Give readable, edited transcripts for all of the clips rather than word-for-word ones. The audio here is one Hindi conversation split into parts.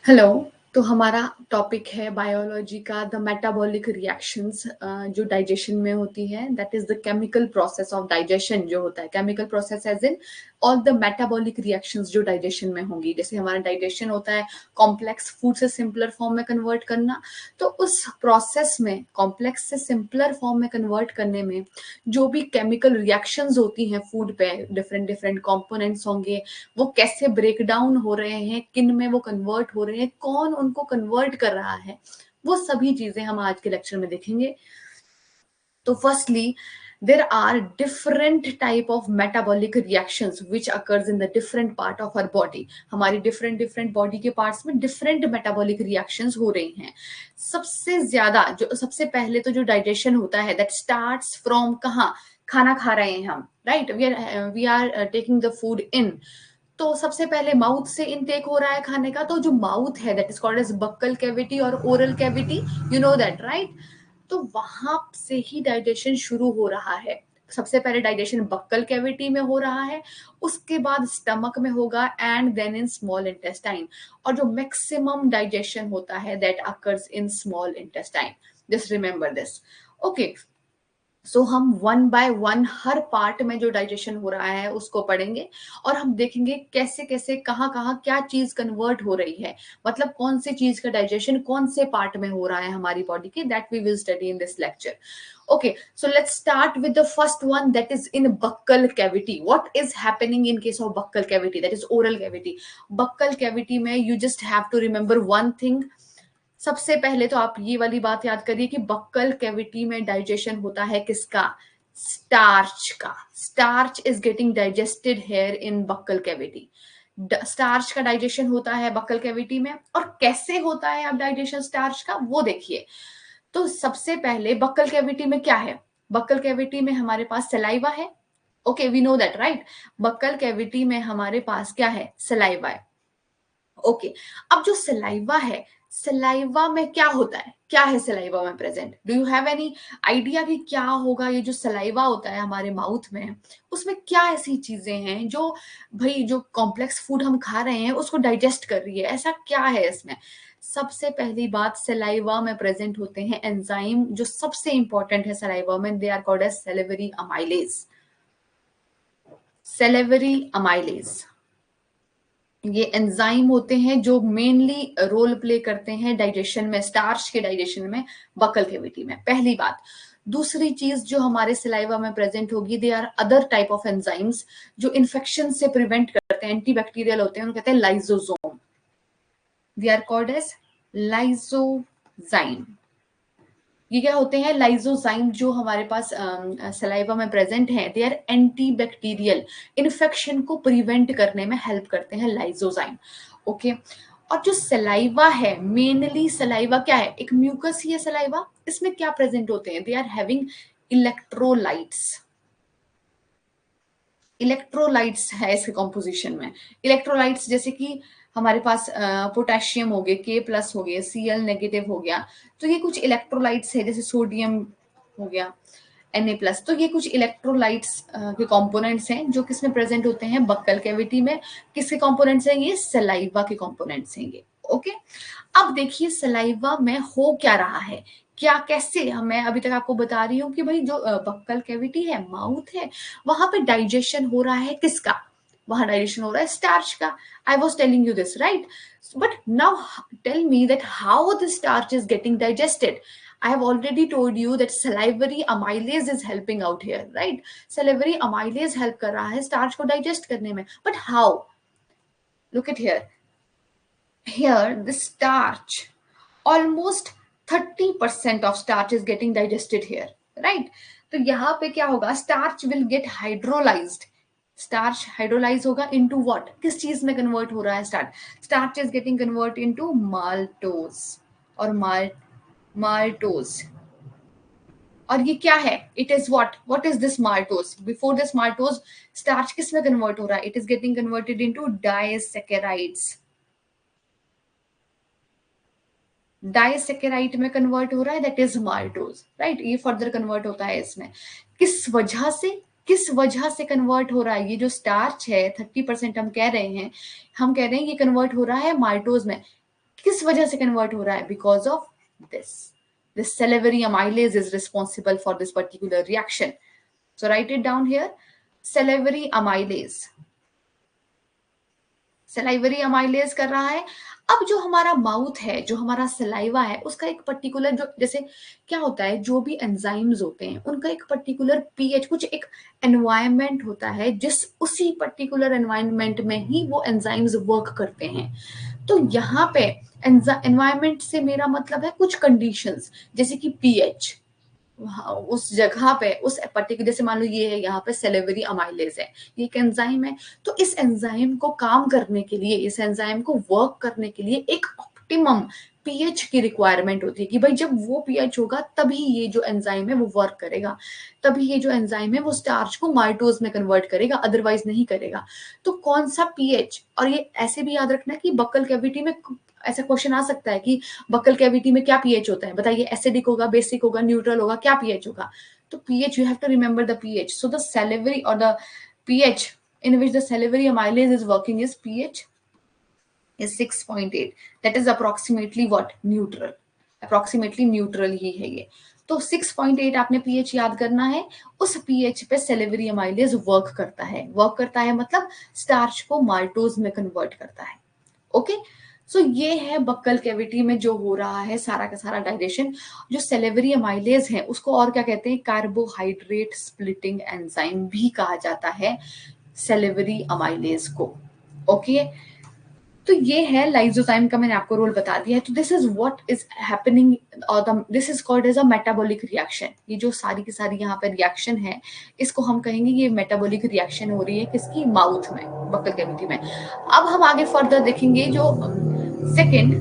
हेलो। तो हमारा टॉपिक है बायोलॉजी का द मेटाबॉलिक रिएक्शंस जो डाइजेशन में होती है। That is the chemical process of digestion जो होता है। Chemical process as in all the metabolic reactions जो डाइजेशन में होंगी। जैसे हमारा डाइजेशन होता है कॉम्प्लेक्स फूड से सिंपलर फॉर्म में कन्वर्ट करना। तो उस प्रोसेस में कॉम्प्लेक्स से सिंपलर फॉर्म में कन्वर्ट करने में जो भी केमिकल रिएक्शंस होती हैं फूड पे, डिफरेंट डिफरेंट कंपोनेंट्स होंगे, वो कैसे ब्रेक डाउन हो रहे हैं, किन में वो कन्वर्ट हो रहे हैं, कौन उनको कन्वर्ट कर रहा है, वो सभी चीजें हम आज के लेक्चर में देखेंगे। तो firstly there are different type of metabolic reactions which occurs in the different part of our body. हमारी different different body के parts में different metabolic reactions हो रही हैं। सबसे ज्यादा जो सबसे पहले तो जो digestion होता है that starts from कहाँ, खाना खा रहे हैं हम, right? We are taking the food in. तो सबसे पहले माउथ से इनटेक हो रहा है खाने का। तो जो माउथ है that is called as buccal cavity और oral cavity, you know that right. तो वहां से ही डाइजेशन शुरू हो रहा है। सबसे पहले डाइजेशन बक्कल कैविटी में हो रहा है, उसके बाद स्टमक में होगा and then in small intestine. और जो मैक्सिमम डाइजेशन होता है that occurs in small intestine. Just remember this. Okay, so हम वन बाय वन हर पार्ट में जो डाइजेशन हो रहा है उसको पढ़ेंगे और हम देखेंगे कैसे कैसे कहाँ कहाँ क्या चीज कन्वर्ट हो रही है। मतलब कौन सी चीज का डाइजेशन कौन से पार्ट में हो रहा है हमारी बॉडी के, that we will study in this lecture. Okay, so let's start with the first one, that is in buccal cavity. What is happening in case of buccal cavity, that is oral cavity? Buccal cavity में you just have to remember one thing. सबसे पहले तो आप ये वाली बात याद करिए कि बक्कल कैविटी में डाइजेशन होता है किसका? स्टार्च का। Starch is getting digested here in buccal cavity. Starch का डाइजेशन होता है बक्कल कैविटी में। और कैसे होता है अब डाइजेशन स्टार्च का वो देखिए। तो सबसे पहले बक्कल कैविटी में क्या है? बक्कल कैविटी में हमारे पास सलाइवा है। Okay, we know that right. Buccal cavity में हमारे पास क्या है? सलाइवा है। ओके, अब जो सलाइवा है, सलाइवा में क्या होता है? क्या है सलाइवा में present? Do you have any idea कि क्या होगा? ये जो सलाइवा होता है हमारे माउथ में, उसमें क्या ऐसी चीजें हैं जो भाई जो कॉम्प्लेक्स फूड हम खा रहे हैं उसको डाइजेस्ट कर रही है? ऐसा क्या है इसमें? सबसे पहली बात, सलाइवा में प्रेजेंट होते हैं एंजाइम जो सबसे इंपॉर्टेंट है सलाइवा में। They are called as salivary amylase. Salivary amylase ये एंजाइम होते हैं जो मेनली रोल प्ले करते हैं डाइजेशन में, स्टार्च के डाइजेशन में, बकल कैविटी में। पहली बात। दूसरी चीज जो हमारे सलाइवा में प्रेजेंट होगी, they are other type of enzymes जो इन्फेक्शन से प्रिवेंट करते हैं, एंटीबैक्टीरियल होते हैं, उनको कहते हैं lysosome. They are called as lysozyme. ये क्या होते हैं? लाइजोजाइम जो हमारे पास सलाइवा में प्रेजेंट है, दे आर एंटीबैक्टीरियल, इन्फेक्शन को प्रिवेंट करने में हेल्प करते हैं लाइजोजाइम। ओके, और जो सलाइवा है, मेनली सलाइवा क्या है? एक म्यूकस ही है सलाइवा। इसमें क्या प्रेजेंट होते हैं? They are having electrolytes. Electrolytes है इसके कॉम्पोजिशन में। इलेक्ट्रोलाइट्स जैसे कि हमारे पास पोटेशियम हो गए, K+ हो गया, Cl- हो गया। तो ये कुछ इलेक्ट्रोलाइट्स है, जैसे सोडियम हो गया, Na+। तो ये कुछ इलेक्ट्रोलाइट्स के कंपोनेंट्स हैं जो किसमें प्रेजेंट होते हैं? बक्कल कैविटी में। किसके कंपोनेंट्स हैं ये? सलाइवा के कंपोनेंट्स हैं ये। ओके, अब देखिए सलाइवा में हो क्या रहा है, क्या कैसे? मैं अभी तक आपको बता रही हूँ कि भाई जो बक्कल कैविटी है, माउथ है, वहां पे डाइजेशन हो रहा है किसका? वहां डाइजेशन हो रहा है स्टार्च का। I was telling you this right. But now tell me that how the starch is getting digested. I have already told you that salivary amylase is helping out here, right? Salivary amylase help कर रहा है starch को digest करने में. But how? Look at here. Here, the starch, almost 30% of starch is getting digested here, right? तो यहाँ पे क्या होगा? Starch will get hydrolyzed. Starch hydrolyze होगा into what? किस चीज में convert हो रहा है starch? Starch is getting converted into maltose और maltose। और ये क्या है? It is what is this maltose? Before this maltose, starch किस में convert हो रहा है? It is getting converted into disaccharides। Disaccharide में कन्वर्ट हो रहा है, दैट इज माल्टोज, राइट? ये फर्दर कन्वर्ट होता है इसमें। किस वजह से कन्वर्ट हो रहा है? ये जो स्टार्च है 30% हम कह रहे हैं ये कन्वर्ट हो रहा है माल्टोज में। किस वजह से कन्वर्ट हो रहा है? Because of this salivary amylase is responsible for this particular reaction. So write it down here. salivary amylase कर रहा है। अब जो हमारा माउथ है, जो हमारा सलाइवा है, उसका एक पर्टिकुलर, जो जैसे क्या होता है, जो भी एंजाइम्स होते हैं उनका एक पर्टिकुलर पीएच, कुछ एक एनवायरनमेंट होता है, जिस उसी पर्टिकुलर एनवायरनमेंट में ही वो एंजाइम्स वर्क करते हैं। तो यहाँ पे एनवायरनमेंट से मेरा मतलब है कुछ कंडीशंस, जैसे कि पीएच, उस जगह पे, उस पर्टिकुलर, जैसे मान लो ये है, यहाँ पे सेलेवरी अमाइलेज है, ये एक एंजाइम है। तो इस एंजाइम को काम करने के लिए, इस एंजाइम को वर्क करने के लिए एक ऑप्टिमम पीएच की रिक्वायरमेंट होती है कि भाई जब वो पीएच होगा तभी ये जो एंजाइम है वो वर्क करेगा, तभी ये जो एंजाइम है वो स्टार्च को माल्टोज में कन्वर्ट करेगा, अदरवाइज नहीं करेगा। तो कौन सा पीएच, और ये ऐसे भी याद रखना कि बक्कल कैविटी में ऐसा क्वेश्चन आ सकता है कि बक्कल कैविटी में क्या पीएच होता है, बताइए, एसिडिक होगा, बेसिक होगा, न्यूट्रल होगा, क्या पीएच होगा? तो pH, you have to remember the pH. So the salivary or the pH in which the salivary amylase is working is pH is 6.8. that is approximately what? Neutral. approximately neutral ही है ये। तो 6.8 आपने pH याद करना है। उस pH पे salivary amylase वर्क करता है। वर्क करता है मतलब स्टार्च को माल्टोज में कन्वर्ट करता है। ओके, सो ये है बक्कल कैविटी में जो हो रहा है सारा का सारा डाइजेशन। जो सेलेवरी अमाइलेज है उसको और क्या कहते हैं? कार्बोहाइड्रेट स्प्लिटिंग एंजाइम भी कहा जाता है सेलेवरी अमाइलेज को। ओके, तो ये है लाइजोजाइम का, मैंने आपको रोल बता दिया है। तो this is what is happening, और this is called as a metabolic reaction. ये जो सारी की सारी यहाँ पे रिएक्शन है, इसको हम कहेंगे ये मेटाबॉलिक रिएक्शन हो रही है किसकी? माउथ में, बक्कल कैविटी में। अब हम आगे फर्दर देखेंगे जो सेकेंड,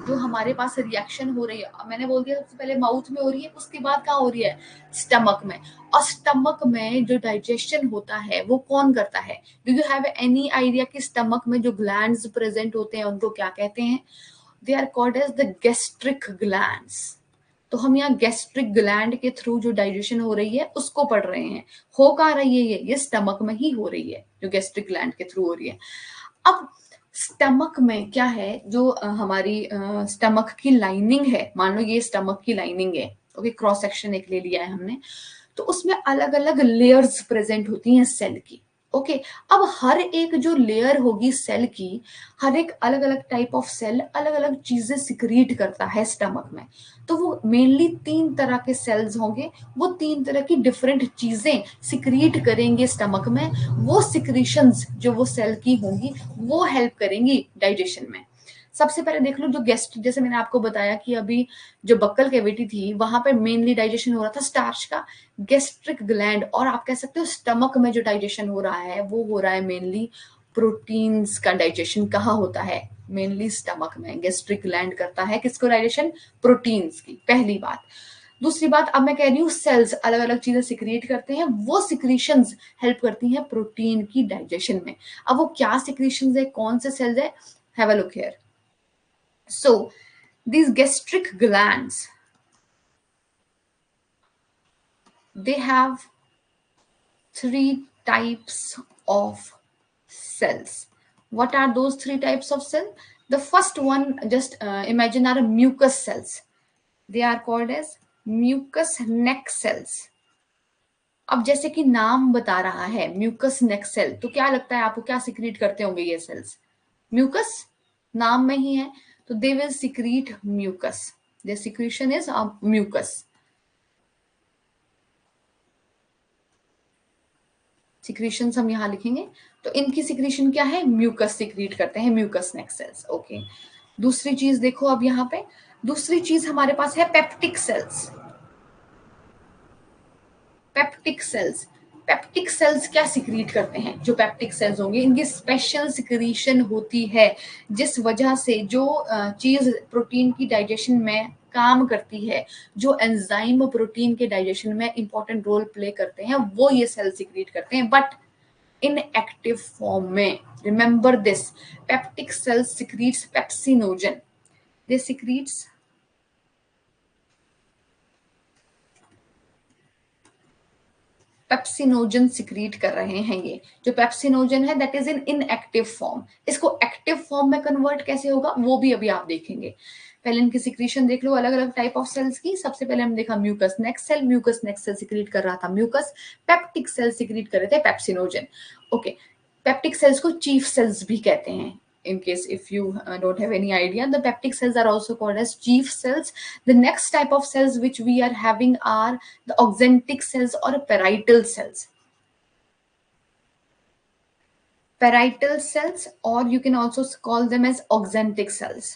जो हमारे पास रिएक्शन हो रही है, मैंने बोल दिया सबसे पहले माउथ में हो रही है, उसके बाद कहाँ हो रही है? स्टमक में। और स्टमक में जो डाइजेशन होता है वो कौन करता है? Do you have any idea कि स्टमक में जो ग्लैंड्स प्रेजेंट होते हैं उनको क्या कहते हैं? They are called as the gastric glands. तो हम यहाँ गैस्ट्रिक ग्लैंड के थ्रू जो डाइजेशन हो रही है उसको पढ़ रहे हैं। हो कहाँ रही है? ये स्टमक में ही हो रही है, जो गैस्ट्रिक ग्लैंड के थ्रू हो रही है। अब स्टमक में क्या है, जो हमारी स्टमक की लाइनिंग है, मान लो ये स्टमक की लाइनिंग है, ओके, क्रॉस सेक्शन एक ले लिया है हमने, तो उसमें अलग अलग लेयर्स प्रेजेंट होती हैं सेल की। ओके, अब हर एक जो लेयर होगी सेल की, हर एक अलग अलग टाइप ऑफ सेल अलग अलग चीजें सिक्रीट करता है स्टमक में। तो वो मेनली 3 तरह के सेल्स होंगे, वो 3 तरह की डिफरेंट चीजें सिक्रीट करेंगे स्टमक में। वो सिक्रीशंस जो वो सेल की होंगी वो हेल्प करेंगी डाइजेशन में। सबसे पहले देख लो, जो गेस्ट, जैसे मैंने आपको बताया कि अभी जो बक्कल कैविटी थी वहां पे मेनली डाइजेशन हो रहा था स्टार्च का, गैस्ट्रिक ग्लैंड, और आप कह सकते हो स्टमक में जो डाइजेशन हो रहा है वो हो रहा है मेनली प्रोटीन्स का डाइजेशन। कहाँ होता है? मेनली स्टमक में। गैस्ट्रिक ग्लैंड करता है किसको डाइजेशन? प्रोटीन्स की, पहली बात। दूसरी बात, अब मैं कह रही हूँ सेल्स अलग अलग चीजें सिक्रिएट करते हैं, वो सिक्रीशंस हेल्प करती हैं प्रोटीन की डाइजेशन में। अब वो क्या सिक्रीशंस है, कौन से सेल्स है? Have a look here. So these gastric glands, they have 3 types of cells. What are those 3 types of cells? The first one, just imagine, are mucus cells. They are called as mucus neck cells. अब जैसे कि नाम बता रहा है म्यूकस नेक सेल, तो क्या लगता है आपको, क्या सिक्रीट करते होंगे ये सेल्स? म्यूकस नाम में ही है, तो they will secrete mucus. their secretion is mucus. Secretions हम यहाँ लिखेंगे, तो इनकी सिक्रीशन क्या है? म्यूकस सिक्रीट करते हैं, म्यूकस नेक सेल्स। ओके, दूसरी चीज देखो, अब यहाँ पे दूसरी चीज हमारे पास है peptic cells. Peptic cells, peptic cells क्या सिक्रीट करते हैं? जो पेप्टिक सेल्स होंगे इनकी स्पेशल सिक्रीशन होती है, जिस वजह से जो चीज प्रोटीन की डाइजेशन में काम करती है, जो एंजाइम प्रोटीन के डाइजेशन में इंपॉर्टेंट रोल प्ले करते हैं, वो ये सेल सिक्रीट करते हैं, बट इन एक्टिव फॉर्म में। Remember this, peptic cells secretes pepsinogen, they secretes pepsinogen secrete कर रहे हैं। ये जो पेप्सिनोजन है that is in inactive form, इसको एक्टिव फॉर्म में कन्वर्ट कैसे होगा वो भी अभी आप देखेंगे। पहले इनकी सिक्रीशन देख लो, अलग अलग टाइप ऑफ सेल्स की। सबसे पहले हम देखा mucus next cell, mucus next cell secrete कर रहा था म्यूकस, पेप्टिक सेल सिक्रीट कर रहे थे पेप्सिनोजन। ओके, पेप्टिक सेल्स को चीफ सेल्स भी कहते हैं। In case if you don't have any idea, the peptic cells are also called as chief cells. The next type of cells which we are having are the auxentic cells or parietal cells. Parietal cells, or you can also call them as auxentic cells.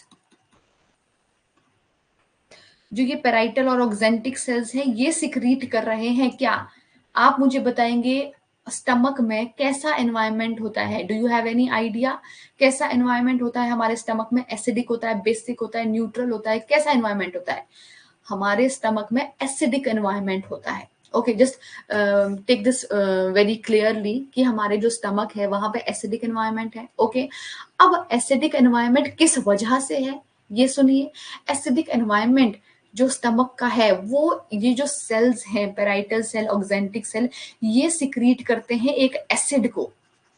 जो ये पेराइटल और ऑक्जेंटिक सेल्स हैं ये सिक्रीट कर रहे हैं क्या? आप मुझे बताएंगे स्टमक में कैसा एनवायरनमेंट होता है? Do you have any idea कैसा एनवायरनमेंट होता है हमारे स्टमक में? एसिडिक होता है, बेसिक होता है, न्यूट्रल होता है, कैसा एनवायरनमेंट होता है? हमारे स्टमक में एसिडिक एनवायरनमेंट होता है। Okay, just take this very clearly कि हमारे जो स्टमक है वहां पे एसिडिक एनवायरनमेंट है। ओके, अब एसिडिक एनवायरनमेंट किस वजह से है ये सुनिए। एसिडिक एनवायरनमेंट जो स्टमक का है वो ये जो सेल्स हैं पेराइटल सेल, ऑक्जेंटिक सेल, ये सिक्रीट करते हैं एक एसिड को।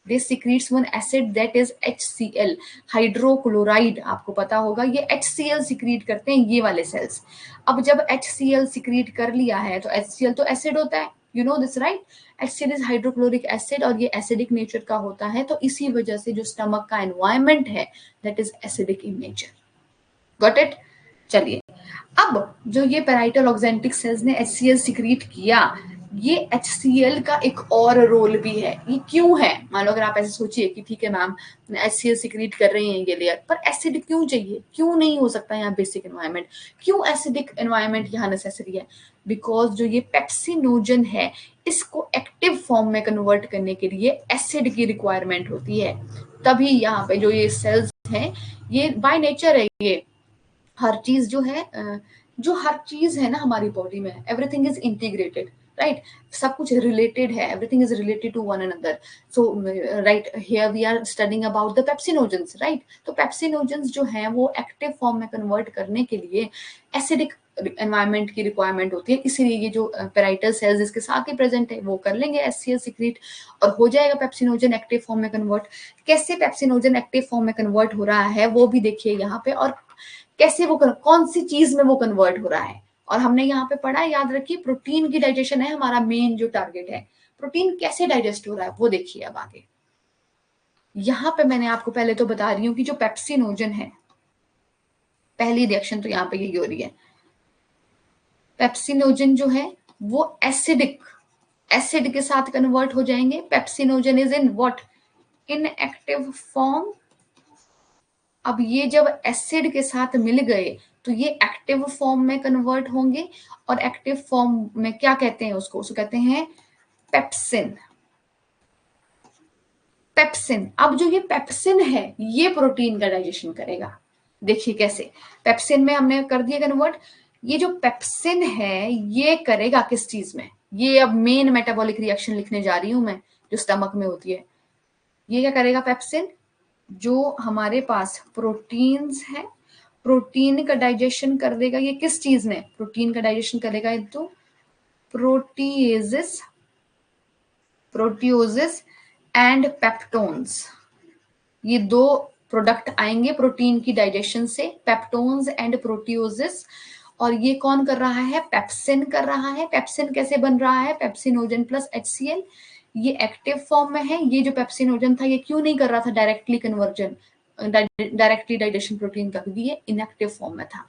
They secretes one acid that is HCl, hydrochloride. आपको पता होगा ये HCl सिक्रीट करते हैं ये वाले सेल्स। अब जब HCl सिक्रीट कर लिया है तो HCl तो एसिड होता है, you know this right. HCl is hydrochloric acid और ये एसिडिक नेचर का होता है, तो इसी वजह से जो स्टमक का एनवायरनमेंट है that is acidic in nature. Got it? चलिए, अब जो ये पेराइटल ऑक्जेंटिक सेल्स ने HCl सिक्रीट किया, ये HCl का एक और रोल भी है। ये क्यों है? मान लो अगर आप ऐसे सोचिए कि ठीक है मैम HCl सिक्रीट कर रहे हैं ये लेयर, पर एसिड क्यों चाहिए? क्यों नहीं हो सकता यहाँ बेसिक एनवायरनमेंट? क्यों एसिडिक एनवायरनमेंट यहाँ नेसेसरी है? बिकॉज जो ये पेप्सिनोजन है इसको एक्टिव फॉर्म में कन्वर्ट करने के लिए एसिड की रिक्वायरमेंट होती है। तभी यहाँ पे जो ये सेल्स हैं ये बाय नेचर है, ये हर चीज जो है जो हर चीज है ना हमारी बॉडी में, एवरीथिंग इज इंटीग्रेटेड, राइट? सब कुछ रिलेटेड है, everything is related to one another. So right, here we are studying about the pepsinogens, right? तो पेप्सिनोजेंस जो है वो एक्टिव फॉर्म में कन्वर्ट करने के लिए एसिडिक एनवायरनमेंट की रिक्वायरमेंट होती है, इसीलिए ये जो पेराइटल सेल्स इसके साथ ही प्रेजेंट है वो कर लेंगे HCl सिक्रीट और हो जाएगा पेप्सिनोजन एक्टिव फॉर्म में कन्वर्ट। कैसे पेप्सिनोजन एक्टिव फॉर्म में कन्वर्ट हो रहा है वो भी देखिए यहाँ पे, और कैसे वो कौन सी चीज में वो कन्वर्ट हो रहा है। और हमने यहाँ पे पढ़ा है, याद रखिए, प्रोटीन की डाइजेशन है हमारा मेन जो टारगेट है। प्रोटीन कैसे डाइजेस्ट हो रहा है वो देखिए अब आगे। यहाँ पे मैंने आपको पहले तो बता रही हूँ कि जो पेप्सिनोजन है, पहली रिएक्शन तो यहाँ पे यही हो रही है। पेप्सिनोजन जो है वो एसिड के साथ कन्वर्ट हो जाएंगे। Pepsinogen is in what? In active form. अब ये जब एसिड के साथ मिल गए तो ये एक्टिव फॉर्म में कन्वर्ट होंगे, और एक्टिव फॉर्म में क्या कहते हैं उसको कहते हैं पेप्सिन। पेप्सिन, अब जो ये पेप्सिन है ये प्रोटीन का डाइजेशन करेगा। देखिए कैसे, पेप्सिन में हमने कर दिया कन्वर्ट। ये जो पेप्सिन है ये करेगा किस चीज में? ये अब मेन मेटाबॉलिक रिएक्शन लिखने जा रही हूं मैं जो स्टमक में होती है। ये क्या करेगा पेप्सिन? जो हमारे पास प्रोटीन्स है, प्रोटीन का डाइजेशन कर देगा। ये किस चीज में प्रोटीन का डाइजेशन करेगा? तो प्रोटीएजेस, प्रोटियोजेस एंड पेप्टोन्स, ये दो प्रोडक्ट आएंगे प्रोटीन की डाइजेशन से, पेप्टोन्स एंड प्रोटियोजेस। और ये कौन कर रहा है? पेप्सिन कर रहा है। पेप्सिन कैसे बन रहा है? Pepsinogen plus HCl। ये एक्टिव फॉर्म में है। ये जो पेप्सिनोजन था ये क्यों नहीं कर रहा था directly conversion, directly digestion protein का? क्योंकि ये इनएक्टिव फॉर्म में था।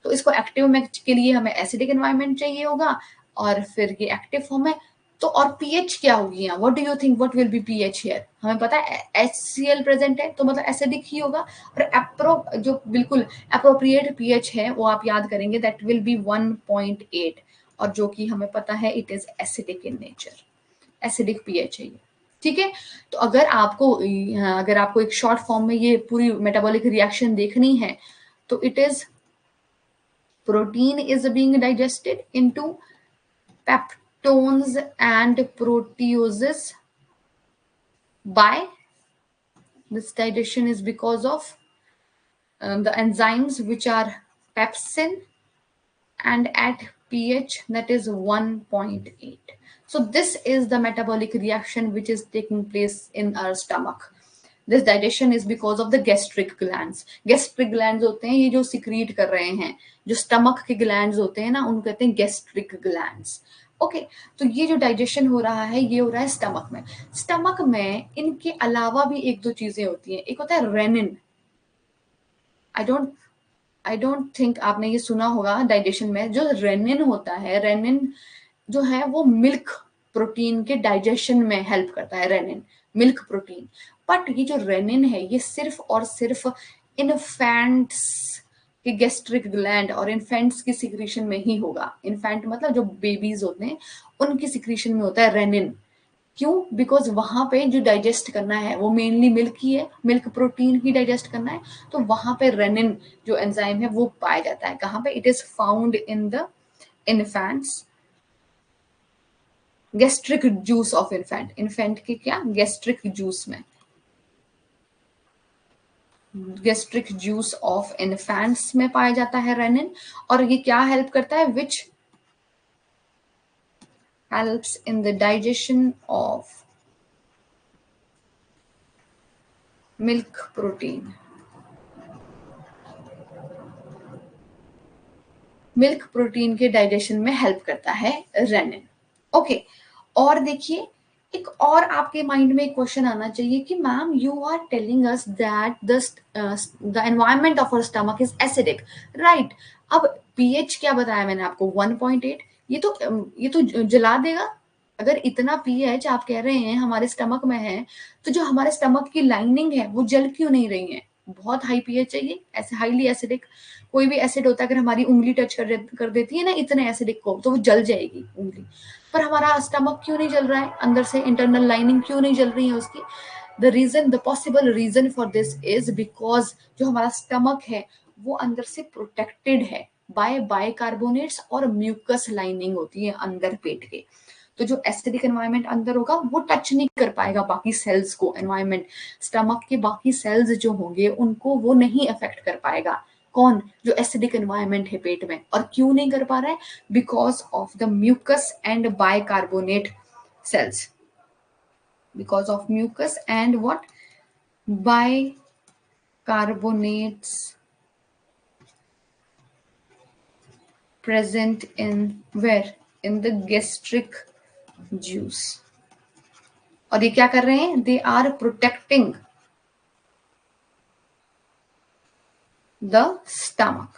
तो इसको एक्टिव में के लिए हमें एसिडिक एनवायरनमेंट चाहिए होगा, और फिर ये एक्टिव फॉर्म है। तो और पीएच क्या होगी यहाँ? What do you think what will be pH here? हमें पता है HCl प्रेजेंट है तो मतलब एसिडिक ही होगा। और जो बिल्कुल अप्रोप्रिएट पीएच है वो आप याद करेंगे दैट विल बी 1.8, और जो कि हमें पता है it is acidic in nature, acidic pH है ये। ठीक है, तो अगर आपको एक शॉर्ट फॉर्म में ये पूरी मेटाबॉलिक रिएक्शन देखनी है तो it is protein is being digested into peptones and proteoses by this digestion is because of the enzymes which are pepsin and at pH that is 1.8. So this is the metabolic reaction which is taking place in our stomach. This digestion is because of the gastric glands. Gastric glands होते हैं ये जो secrete कर रहे हैं, जो stomach के glands होते हैं ना, उनको कहते हैं gastric glands. ओके तो ये जो डाइजेशन हो रहा है ये हो रहा है स्टमक में. स्टमक में इनके अलावा भी एक दो चीजें होती हैं. एक होता है रेनिन. आई डोंट थिंक आपने ये सुना होगा. डाइजेशन में जो रेनिन होता है, रेनिन जो है वो मिल्क प्रोटीन के डाइजेशन में हेल्प करता है. Rennin milk protein. बट ये जो रेनिन है ये सिर्फ और सिर्फ इन्फेंट्स के गैस्ट्रिक ग्लैंड और इन्फेंट्स की सिक्रीशन में ही होगा. इन्फेंट मतलब जो बेबीज होते हैं उनकी सिक्रीशन में होता है रेनिन. क्यों? बिकॉज वहां पे जो डाइजेस्ट करना है वो मेनली मिल्क ही है, मिल्क प्रोटीन ही डाइजेस्ट करना है. तो वहां पे रेनिन जो एंजाइम है वो पाया जाता है. कहाँ पे? It is found in the infants gastric juice of infant. Infant के क्या? गैस्ट्रिक जूस में, गैस्ट्रिक जूस ऑफ इन्फेंट्स में पाया जाता है रेनिन. और ये क्या हेल्प करता है? Which helps in the digestion of milk protein. Milk protein के डाइजेशन में हेल्प करता है रेनिन. ओके और देखिए एक और आपके माइंड में एक क्वेश्चन आना चाहिए कि ma'am you are telling us that the environment of our stomach is acidic, right? अब पीएच क्या बताया मैंने आपको? 1.8. ये तो जला देगा. अगर इतना पीएच आप कह रहे हैं हमारे स्टमक में है, तो जो हमारे स्टमक की लाइनिंग है वो जल क्यों नहीं रही है? बहुत हाई पीएच चाहिए. ऐसे हाईली एसिडिक कोई भी एसिड होता है, अगर हमारी उंगली टच कर देती है ना इतने एसिडिक को, तो वो जल जाएगी उंगली. पर हमारा स्टमक क्यों नहीं जल रहा है? अंदर से इंटरनल लाइनिंग क्यों नहीं जल रही है उसकी? The possible reason for this is because जो हमारा स्टमक है वो अंदर से प्रोटेक्टेड है बाय बाइकार्बोनेट्स और म्यूकस लाइनिंग होती है अंदर पेट के. तो जो एसिडिक एनवायरनमेंट अंदर होगा वो टच नहीं कर पाएगा बाकी सेल्स को. एनवायरनमेंट स्टमक के बाकी सेल्स जो होंगे उनको वो नहीं अफेक्ट कर पाएगा. कौन? जो एसिडिक एनवायरनमेंट है पेट में. और क्यों नहीं कर पा रहा है? Because of the mucus and bicarbonate cells. Because of mucus and what? Bicarbonates present in where? In the gastric juice. और ये क्या कर रहे हैं? They are protecting the stomach.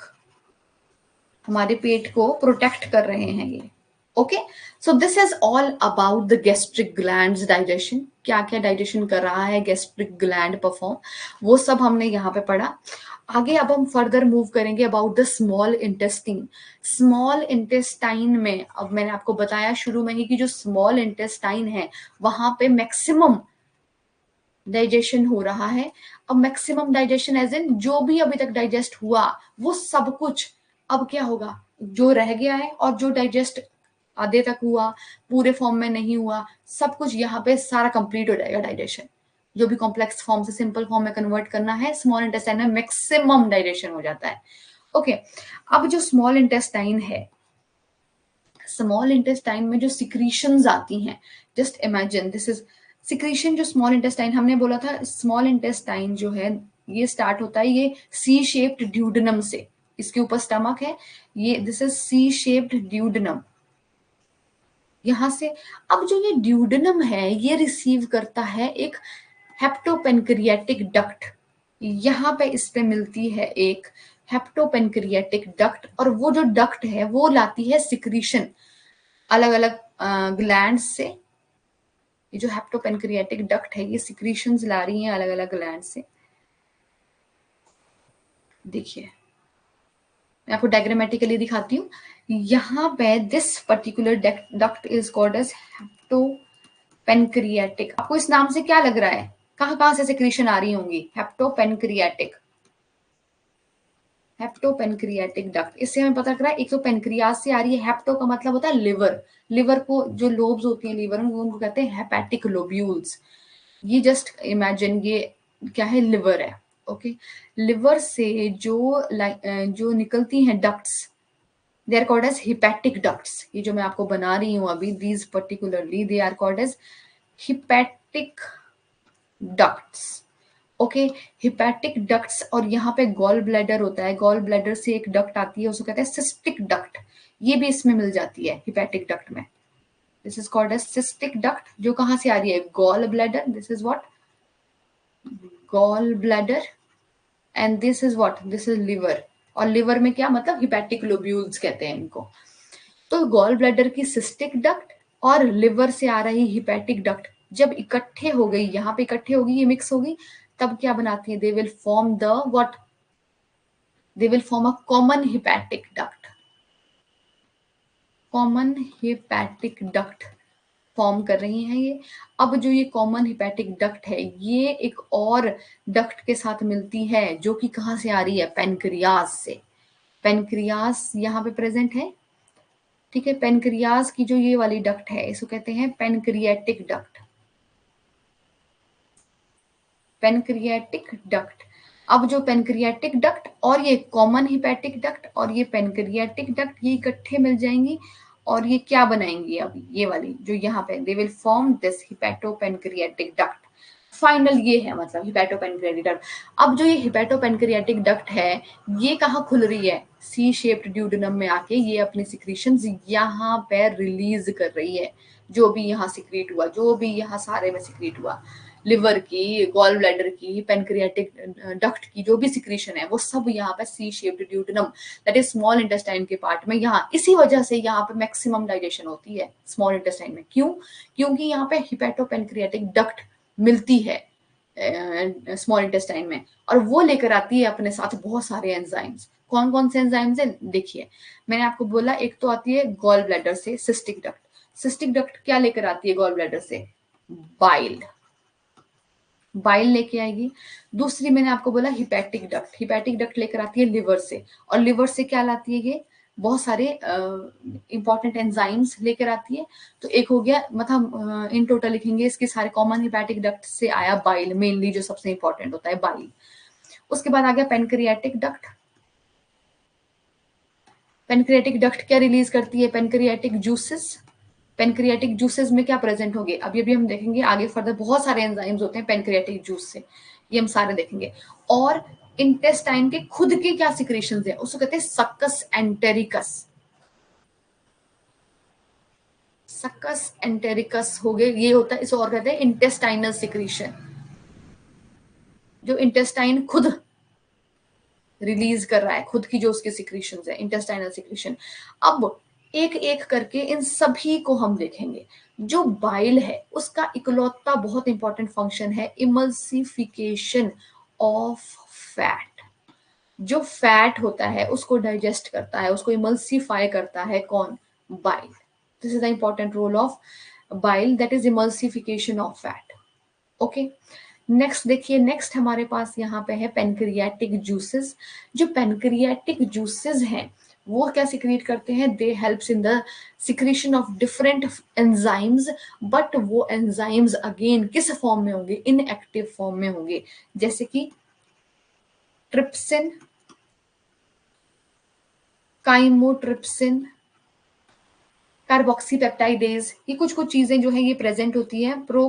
हमारे पेट को प्रोटेक्ट कर रहे हैं ये. Okay so this is all about the gastric glands digestion. क्या क्या डाइजेशन कर रहा है गैस्ट्रिक ग्लैंड परफॉर्म, वो सब हमने यहाँ पे पढ़ा. आगे अब हम फर्दर मूव करेंगे about the small intestine. Small intestine में अब मैंने आपको बताया शुरू में ही कि जो स्मॉल इंटेस्टाइन है वहां पे मैक्सिमम डाइजेशन हो रहा है. अब मैक्सिमम डाइजेशन एज इन जो भी अभी तक डाइजेस्ट हुआ वो सब कुछ अब क्या होगा? जो रह गया है और जो डाइजेस्ट आधे तक हुआ, पूरे फॉर्म में नहीं हुआ, सब कुछ यहाँ पे सारा कंप्लीट हो जाएगा डाइजेशन. जो भी कॉम्प्लेक्स फॉर्म से सिंपल फॉर्म में कन्वर्ट करना है स्मॉल इंटेस्टाइन में मैक्सिमम डाइजेशन हो जाता है. ओके अब जो स्मॉल इंटेस्टाइन है, स्मॉल इंटेस्टाइन में जो सिक्रीशंस आती हैं, just imagine this is secretion. जो स्मॉल इंटेस्टाइन हमने बोला था, स्मॉल इंटेस्टाइन जो है ये स्टार्ट होता है ये सी शेप्ड ड्यूडेनम से. इसके ऊपर स्टमक है, ये this is C shaped duodenum. यहां से अब जो ये ड्यूडेनम है ये रिसीव करता है एक हेप्टोपेनक्रियाटिक डक्ट. यहाँ पे इस पे मिलती है एक हेप्टोपेनक्रियाटिक डक्ट. और वो जो डक्ट है वो लाती है सिक्रीशन अलग अलग ग्लैंड से. ये जो हेप्टोपेनक्रियाटिक डक्ट है ये सिक्रीशंस ला रही हैं अलग अलग ग्लैंड से. देखिए मैं आपको डायग्रामेटिकली दिखाती हूँ. यहाँ पे this particular duct is called as hepatopancreatic. आपको इस नाम से क्या लग रहा है? कहाँ से सिक्रीशन आ रही होंगी? हेप्टोपेनक्रियाटिक, हेप्टोपेनक्रियाटिक डक्ट. इससे हमें पता लग रहा है एक तो पेनक्रियास से आ रही है. हेप्टो का मतलब होता है लिवर. लिवर को जो लोब्स होती हैं लिवर में उनको कहते हैं हेपेटिक लोब्यूल्स. ये जस्ट इमेजिन ये क्या है? लिवर है. ओके लिवर से जो निकलती हैं ducts, they are called as hepatic ducts. ये जो मैं आपको बना रही हूं अभी, these particularly they are called as hepatic ducts. Okay, hepatic ducts. और यहाँ पे गॉल ब्लैडर होता है, गॉल ब्लैडर से एक डक्ट आती है, उसको कहते हैं सिस्टिक डक्ट। ये भी इसमें मिल जाती है हिपैटिक डक्ट में। This is called as cystic duct, जो कहाँ से आ रही है, gall bladder. This is what, gall bladder. And this is what, this is liver. और लिवर में क्या मतलब, हिपैटिक लोब्यूल्स कहते हैं इनको। तो गॉल ब्लैडर की सिस्टिक डक्ट और लिवर से आ रही हिपैटिक डक्ट जब इकट्ठे हो गई, यहाँ पे इकट्ठे होगी, ये मिक्स होगी, तब क्या बनाती है, दे will form the what, they will form a common hepatic duct. Common hepatic duct form कर रही हैं ये। अब जो ये कॉमन हिपैटिक डक्ट है, ये एक और डक्ट के साथ मिलती है, जो कि कहाँ से आ रही है, पेनक्रियाज से। पेनक्रियाज यहाँ पे प्रेजेंट है, ठीक है। पेनक्रियाज की जो ये वाली डक्ट है, इसको कहते हैं पेनक्रियाटिक डक्ट। Pancreatic duct. अब जो पेनक्रियाटिक डक्ट और ये कॉमन हिपैटिक डक्ट और ये पेनक्रियाटिक डक्ट, ये इकट्ठे मिल जाएंगी और ये क्या बनाएंगी, अब ये वाली जो यहाँ पे, they will form this hepatopancreatic duct. Final ये है मतलब हिपैटोपेनक्रियाटिक डक्ट। अब जो ये हिपैटोपेनक्रियाटिक डक्ट है, ये कहाँ खुल रही है, सी शेप्ड ड्यूडेनम में आके ये अपनी सिक्रीशंस यहाँ पे रिलीज कर रही है। जो भी यहाँ सिक्रीट हुआ, जो भी यहाँ सारे में सिक्रीट हुआ, लिवर की, गॉल ब्लैडर की, पेनक्रियाटिक डक्ट की जो भी सिक्रीशन है, वो सब यहाँ पे C shaped duodenum, that is small intestine के पार्ट में, यहाँ इसी वजह से यहाँ पे मैक्सिमम डाइजेशन होती है स्मॉल इंटेस्टाइन में। क्यों, क्योंकि यहाँ पे हिपैटोपेनक्रियाटिक डक्ट मिलती है स्मॉल इंटेस्टाइन में, और वो लेकर आती है अपने साथ बहुत सारे एंजाइम्स। कौन कौन से एंजाइम्स हैं, देखिए मैंने आपको बोला, एक तो आती है गॉल ब्लैडर से सिस्टिक डक्ट। सिस्टिक डक्ट क्या लेकर आती है गॉल ब्लैडर से, बाइल, बाइल लेके आएगी। दूसरी मैंने आपको बोला हिपैटिक डक्ट, हिपैटिक डक्ट लेकर आती है लिवर से, और लिवर से क्या लाती है, ये बहुत सारे इंपॉर्टेंट एंजाइम्स लेकर आती है। तो एक हो गया, मतलब इन टोटल लिखेंगे इसके सारे, कॉमन हिपैटिक डक्ट से आया बाइल, मेनली जो सबसे इंपॉर्टेंट होता है बाइल। उसके बाद आ गया पेनक्रियाटिक डक्ट। पेनक्रियाटिक डक्ट क्या रिलीज करती है, पेनक्रियाटिक जूसेस। पेनक्रियाटिक जूसेस में क्या प्रेजेंट होंगे, अभी अभी हम देखेंगे आगे फर्दर, बहुत सारे एंजाइम्स होते हैं पेनक्रियाटिक जूस से, ये हम सारे देखेंगे। और इंटेस्टाइन के खुद के क्या सिक्रीशन है, उसको कहते हैं सक्कस एंटेरिकस। सक्कस एंटेरिकस हो गए, ये होता है, इसे और कहते हैं इंटेस्टाइनल सिक्रीशन, जो इंटेस्टाइन खुद रिलीज कर रहा है, खुद की जो उसके सिक्रीशन है, इंटेस्टाइनल सिक्रीशन। अब एक एक करके इन सभी को हम देखेंगे। जो बाइल है उसका इकलौता बहुत इंपॉर्टेंट फंक्शन है इमल्सिफिकेशन ऑफ फैट। जो फैट होता है उसको डाइजेस्ट करता है, उसको इमल्सिफाई करता है कौन, bile. This is the important role of bile, that is emulsification of fat. Okay, next देखिए, नेक्स्ट हमारे पास यहाँ पे है पेनक्रियाटिक जूसेस। जो पेनक्रियाटिक जूसेस हैं वो क्या सिक्रीट करते हैं, they helps in the secretion of different enzymes, but वो एंजाइम्स अगेन किस फॉर्म में होंगे, इनएक्टिव फॉर्म में होंगे, जैसे कि ट्रिप्सिन, काइमोट्रिप्सिन, कार्बोक्सीपेप्टाइडेज, ये कुछ कुछ चीजें जो है ये प्रेजेंट होती है प्रो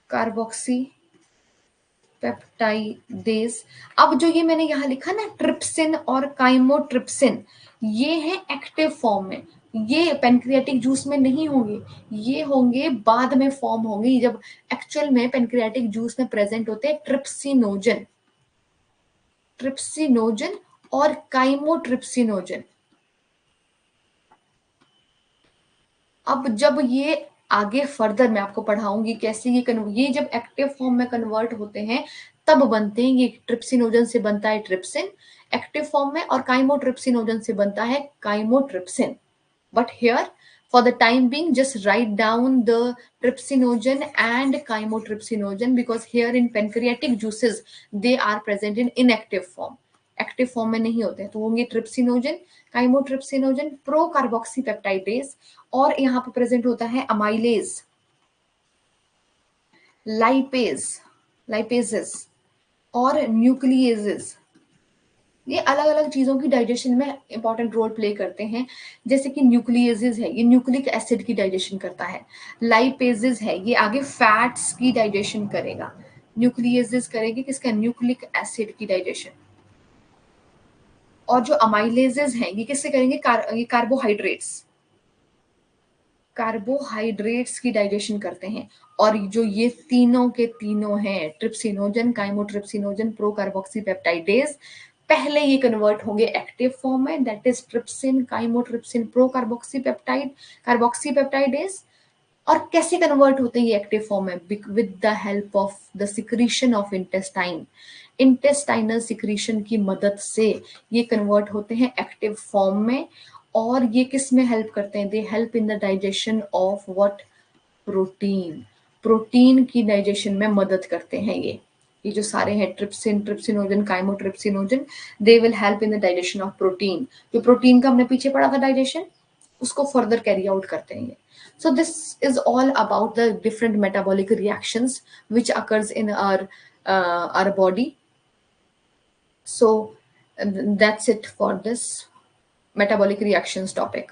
कार्बोक्सी पेप्टाइडेज। अब जो ये मैंने यहाँ लिखा ना ट्रिप्सिन और काइमोट्रिप्सिन, ये है एक्टिव फॉर्म में, ये पेनक्रियाटिक जूस में नहीं होंगे, ये होंगे बाद में फॉर्म होंगे, जब एक्चुअल में पेनक्रियाटिक जूस में प्रेजेंट होते हैं ट्रिप्सिनोजन, ट्रिप्सिनोजन और काइमोट्रिप्सिनोजन। अब जब ये आगे फर्दर मैं आपको पढ़ाऊंगी कैसे ये जब एक्टिव फॉर्म में कन्वर्ट होते हैं तब बनते हैं, ये ट्रिप्सिनोजन से बनता है ट्रिप्सिन एक्टिव फॉर्म में, और काइमोट्रिप्सिनोजन से बनता है chymotrypsin. But here for the time being just write down the trypsinogen and chymotrypsinogen, because here in pancreatic juices they are present in inactive form, active form में नहीं होते हैं। तो होंगे ट्रिप्सिनोजन, काइमोट्रिप्सिनोजन, प्रो कार्बोक्सीपेप्टाइडेज, और यहाँ पे प्रेजेंट होता है अमाइलेज, लाइपेज, लाइपेजेस और न्यूक्लिएजेस, ये अलग अलग चीजों की डाइजेशन में इंपॉर्टेंट रोल प्ले करते हैं। जैसे कि न्यूक्लियसेस है, ये न्यूक्लिक एसिड की डाइजेशन करता है। लाइपेजेस है, ये आगे फैट्स की डाइजेशन करेगा। न्यूक्लियसेस करेगी किसका, न्यूक्लिक एसिड की डाइजेशन। और जो अमाइलेजेस हैं ये किससे करेंगे, ये कार्बोहाइड्रेट्स, कार्बोहाइड्रेट्स की डाइजेशन करते हैं। और जो ये तीनों के तीनों हैं, ट्रिप्सिनोजन, काइमोट्रिप्सिनोजन, प्रोकार्बोक्सीपेप्टाइडेज, पहले ये कन्वर्ट होंगे एक्टिव फॉर्म में, that is trypsin, chymotrypsin, procarboxypeptide, carboxypeptidase. और कैसे कन्वर्ट होते हैं ये एक्टिव फॉर्म में, with the help of the secretion of intestine, intestinal secretion की मदद से ये कन्वर्ट होते हैं एक्टिव फॉर्म में। और ये किस में हेल्प करते हैं, they help in the digestion of what, protein, protein की डाइजेशन में मदद करते हैं ये जो सारे हैं, trypsin, trypsinogen, chymotrypsinogen, they will help in the digestion of protein. जो प्रोटीन का हमने पीछे पढ़ा था डाइजेशन, उसको फर्दर कैरी आउट करते हैं। So this is all about the different metabolic reactions which occurs in our body. So that's it for this metabolic reactions topic.